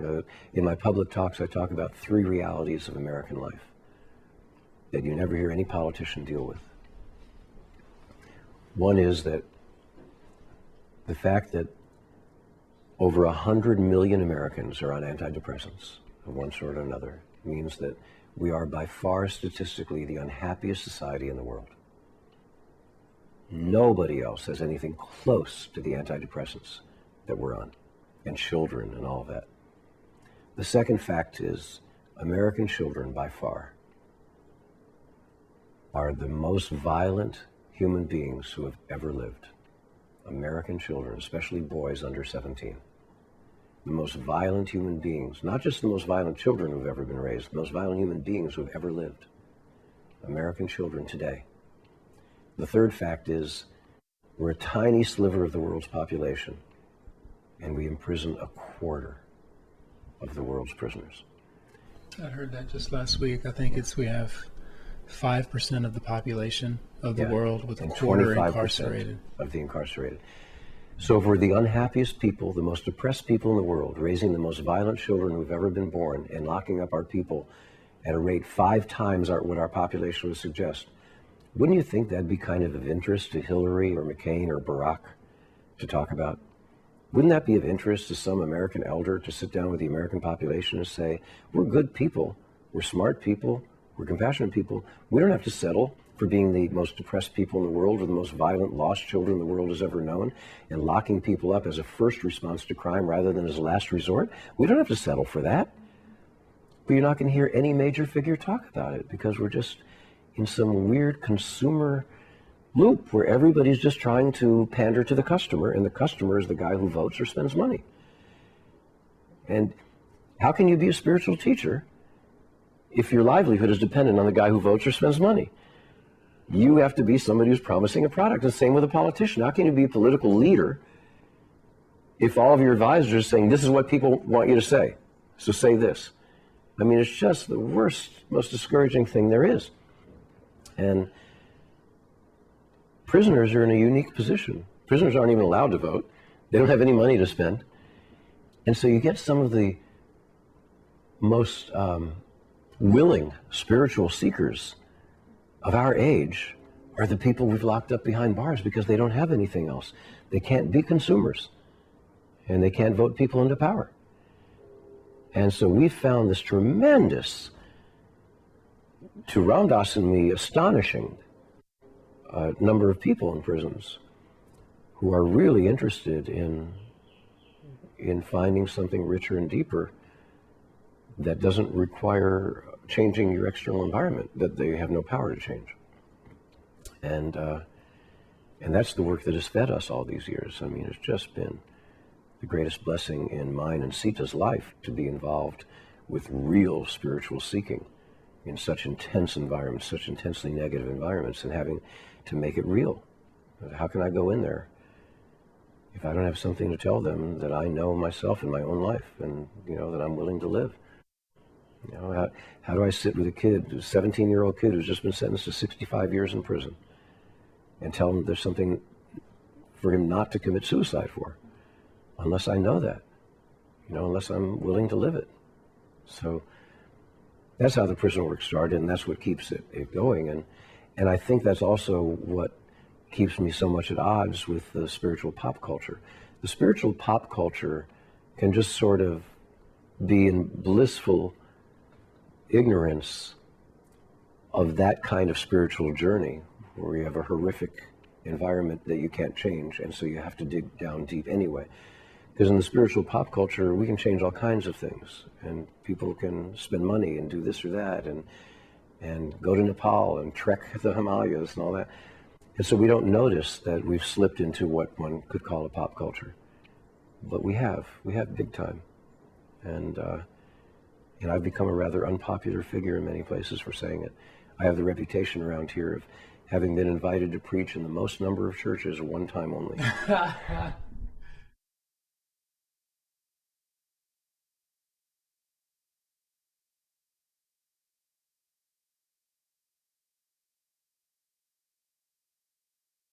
In my public talks, I talk about 3 realities of American life that you never hear any politician deal with. One is that the fact that over 100 million Americans are on antidepressants of one sort or another means that we are by far statistically the unhappiest society in the world. Nobody else has anything close to the antidepressants that we're on, and children and all that. The second fact is American children by far are the most violent human beings who have ever lived. American children, especially boys under 17. The most violent human beings, not just the most violent children who've ever been raised, the most violent human beings who've ever lived. American children today. The third fact is we're a tiny sliver of the world's population, and we imprison a quarter of the world's prisoners. I heard that just last week. I think we have 5% of the population of the world, with a quarter incarcerated. Of the incarcerated. So if we're the unhappiest people, the most depressed people in the world, raising the most violent children who've ever been born, and locking up our people at a rate 5 times what our population would suggest, wouldn't you think that'd be kind of interest to Hillary or McCain or Barack to talk about? Wouldn't that be of interest to some American elder to sit down with the American population and say, we're good people, we're smart people, we're compassionate people, we don't have to settle for being the most depressed people in the world or the most violent, lost children the world has ever known, and locking people up as a first response to crime rather than as a last resort? We don't have to settle for that. But you're not going to hear any major figure talk about it because we're just in some weird consumer loop where everybody's just trying to pander to the customer, and the customer is the guy who votes or spends money. And how can you be a spiritual teacher if your livelihood is dependent on the guy who votes or spends money? You have to be somebody who's promising a product. The same with a politician. How can you be a political leader if all of your advisors are saying, this is what people want you to say, so say this? I mean, it's just the worst, most discouraging thing there is. And prisoners are in a unique position. Prisoners aren't even allowed to vote. They don't have any money to spend. And so you get some of the most willing spiritual seekers of our age are the people we've locked up behind bars because they don't have anything else. They can't be consumers, and they can't vote people into power. And so we've found this tremendous, to Ramdas and me, astonishing number of people in prisons who are really interested in finding something richer and deeper that doesn't require changing your external environment, that they have no power to change. And that's the work that has fed us all these years. I mean, it's just been the greatest blessing in mine and Sita's life to be involved with real spiritual seeking in such intense environments, such intensely negative environments, and having to make it real. How can I go in there if I don't have something to tell them that I know myself in my own life, and that I'm willing to live? How do I sit with a kid, a 17-year-old kid who's just been sentenced to 65 years in prison, and tell him there's something for him not to commit suicide for, unless I know that, unless I'm willing to live it? So that's how the prison work started, and that's what keeps it going. And I think that's also what keeps me so much at odds with the spiritual pop culture. The spiritual pop culture can just sort of be in blissful ignorance of that kind of spiritual journey where you have a horrific environment that you can't change, and so you have to dig down deep anyway. Because in the spiritual pop culture, we can change all kinds of things, and people can spend money and do this or that, and go to Nepal and trek the Himalayas and all that. And so we don't notice that we've slipped into what one could call a pop culture. But we have big time. And I've become a rather unpopular figure in many places for saying it. I have the reputation around here of having been invited to preach in the most number of churches one time only.